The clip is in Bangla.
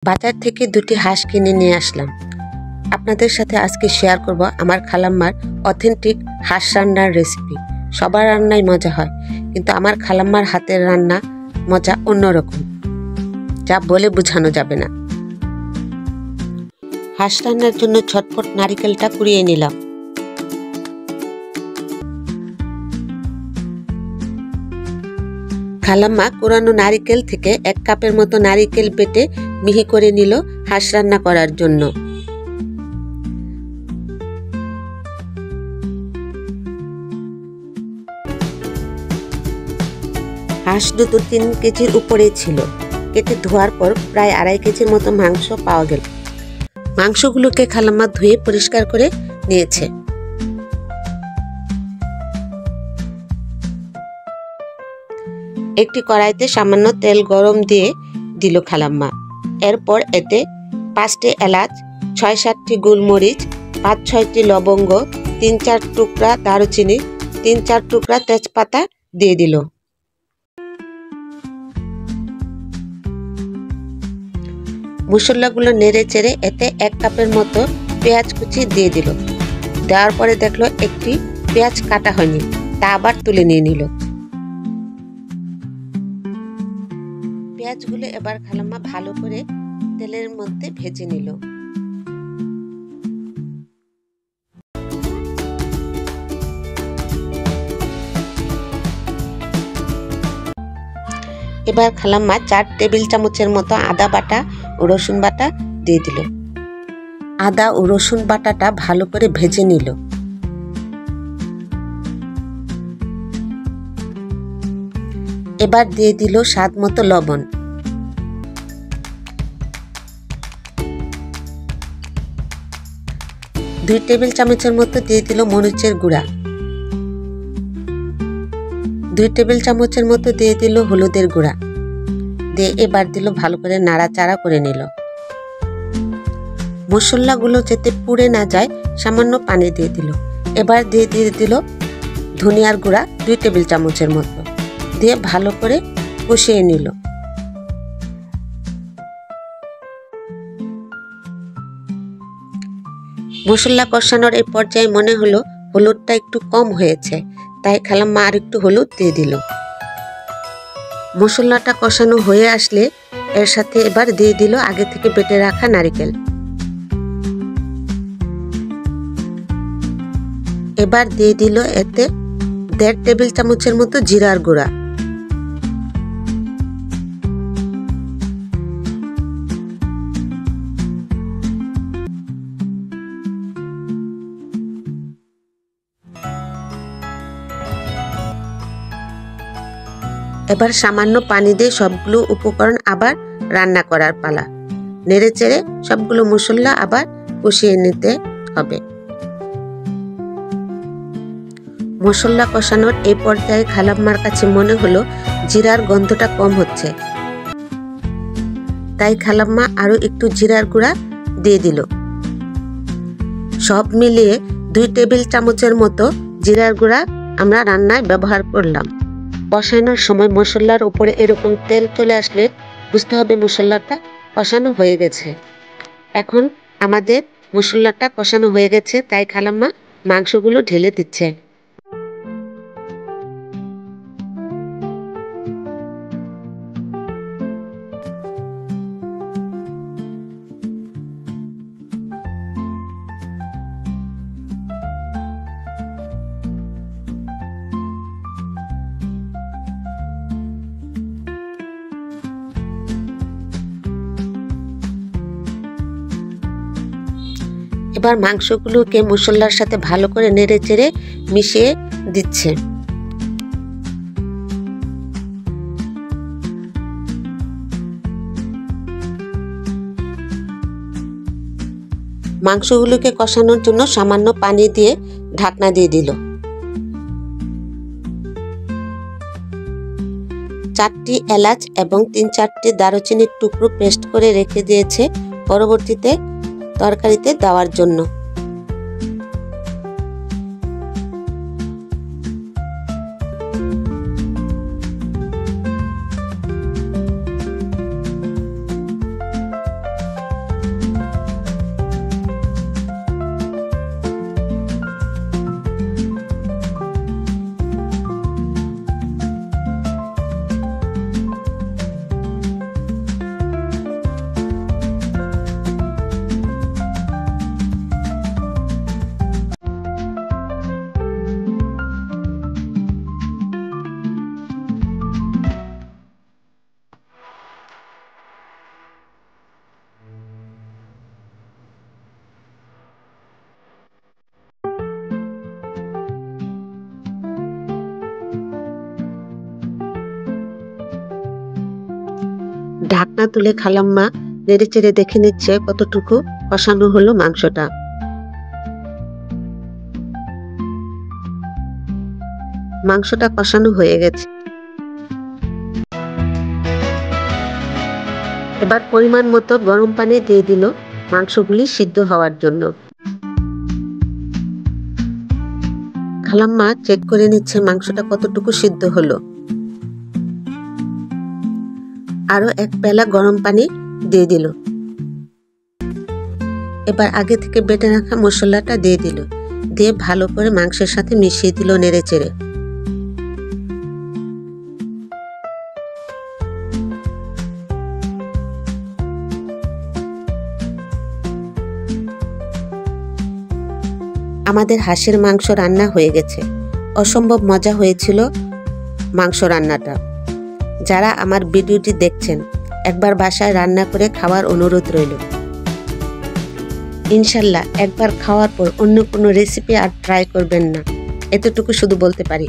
বাজার থেকে দুটি হাঁস কিনে নিয়ে আসলাম। আপনাদের সাথে আজকে শেয়ার করব আমার খালাম্মার অথেন্টিক হাঁস রান্নার রেসিপি। সবার রান্নাই মজা হয়, কিন্তু আমার খালাম্মার হাতের রান্না মজা অন্যরকম, যা বলে বোঝানো যাবে না। হাঁস রান্নার জন্য ঝটপট নারিকেলটা কুড়িয়ে নিলাম। খালাম্মা কোরানো নারিকেল থেকে 1 কাপের মতো নারিকেল বেটে মিহি করে নিল হাঁস রান্না করার জন্য। হাঁস দুটো 3 কেজির উপরে ছিল। কেটে ধোয়ার পর প্রায় 2.5 কেজির মতো মাংস পাওয়া গেল। মাংসগুলোকে খালাম্মা ধুয়ে পরিষ্কার করে নিয়েছে। একটি কড়াইতে সামান্য তেল গরম দিয়ে দিল খালাম্মা। এরপর এতে 5টি এলাচ, 6-7টি গোলমরিচ, 5-6টি লবঙ্গ, 3-4 টুকরা দারুচিনি, 3-4 টুকরা তেজপাতা দিয়ে দিল। মশলাগুলো নেড়ে চেড়ে এতে 1 কাপের মতো পেঁয়াজ কুচি দিয়ে দিল। দেওয়ার পরে দেখলো একটি পেঁয়াজ কাটা হয়নি, তা আবার তুলে নিয়ে নিল। পেঁয়াজগুলো এবার খালাম্মা ভালো করে তেলের মধ্যে ভেজে নিল। এবার খালাম্মা 4 টেবিল চামচের মতো আদা বাটা ও রসুন বাটা দিয়ে দিল। আদা ও রসুন বাটাটা ভালো করে ভেজে নিল। এবার দিয়ে দিল স্বাদ মতো লবণ। দুই টেবিল চামচের মতো দিয়ে দিল মরিচের গুঁড়া। 2 টেবিল চামচের মতো দিয়ে দিল হলুদের গুঁড়া। দিয়ে এবার দিল ভালো করে নাড়াচাড়া করে নিল। মশলাগুলো যাতে পুড়ে না যায় সামান্য পানি দিয়ে দিল। এবার দিয়ে দিল ধনিয়ার গুঁড়া 2 টেবিল চামচের মতো, দিয়ে ভালো করে কষিয়ে নিল। মশলা কষানোর এই পর্যায়ে মনে হলো হলুদটা একটু কম হয়েছে, তাই খালাম্মা আর একটু হলুদ দিয়ে দিল। মশলাটা কষানো হয়ে আসলে এর সাথে এবার দিয়ে দিল আগে থেকে বেটে রাখা নারকেল। এবার দিয়ে দিল এতে 1.5 টেবিল চামচের মতো জিরার গুঁড়া। এবার সামান্য পানি দিয়ে সবগুলো উপকরণ আবার রান্না করার পালা। নেড়ে চেড়ে সবগুলো মশলা আবার কষিয়ে নিতে হবে। মশলা কষানোর এই পর্যায়ে খালাম্মার কাছে মনে হলো জিরার গন্ধটা কম হচ্ছে, তাই খালাম্মা আরো একটু জিরার গুঁড়া দিয়ে দিল। সব মিলিয়ে 2 টেবিল চামচের মতো জিরার গুঁড়া আমরা রান্নায় ব্যবহার করলাম। কষানোর সময় মশলার উপরে এরকম তেল চলে আসলে বুঝতে হবে মশলাটা কষানো হয়ে গেছে। এখন আমাদের মশলাটা কষানো হয়ে গেছে, তাই খালাম্মা মাংসগুলো ঢেলে দিচ্ছে। এবার মাংসগুলোকে মশলার সাথে ভালো করে নেড়ে চেড়ে মিশিয়ে দিচ্ছে। মাংসগুলোকে কষানোর জন্য সামান্য পানি দিয়ে ঢাকনা দিয়ে দিল। 4টি এলাচ এবং 3-4টি দারুচিনির টুকরো পেস্ট করে রেখে দিয়েছে পরবর্তীতে তরকারিতে দেওয়ার জন্য। ঢাকনা তুলে খালাম্মা নেড়ে চেড়ে দেখে নিচ্ছে কতটুকু কষানো হলো মাংসটা। মাংসটা কষানো হয়ে গেছে। এবার পরিমাণ মতো গরম পানি দিয়ে দিল মাংসগুলি সিদ্ধ হওয়ার জন্য। খালাম্মা চেক করে নিচ্ছে মাংসটা কতটুকু সিদ্ধ হলো। আরো এক পেলা গরম পানি দিয়ে দিল। এবার আগে থেকে বেটে রাখা মশলাটা দিয়ে দিল, দিয়ে ভালো করে মাংসের সাথে মিশিয়ে দিল নেড়ে চেড়ে। আমাদের হাঁসের মাংস রান্না হয়ে গেছে। অসম্ভব মজা হয়েছিল মাংস রান্নাটা। যারা আমার ভিডিওটি দেখছেন একবার বাসায় রান্না করে খাওয়ার অনুরোধ রইল। ইনশাল্লাহ একবার খাওয়ার পর অন্য কোনো রেসিপি আর ট্রাই করবেন না, এতটুকু শুধু বলতে পারি।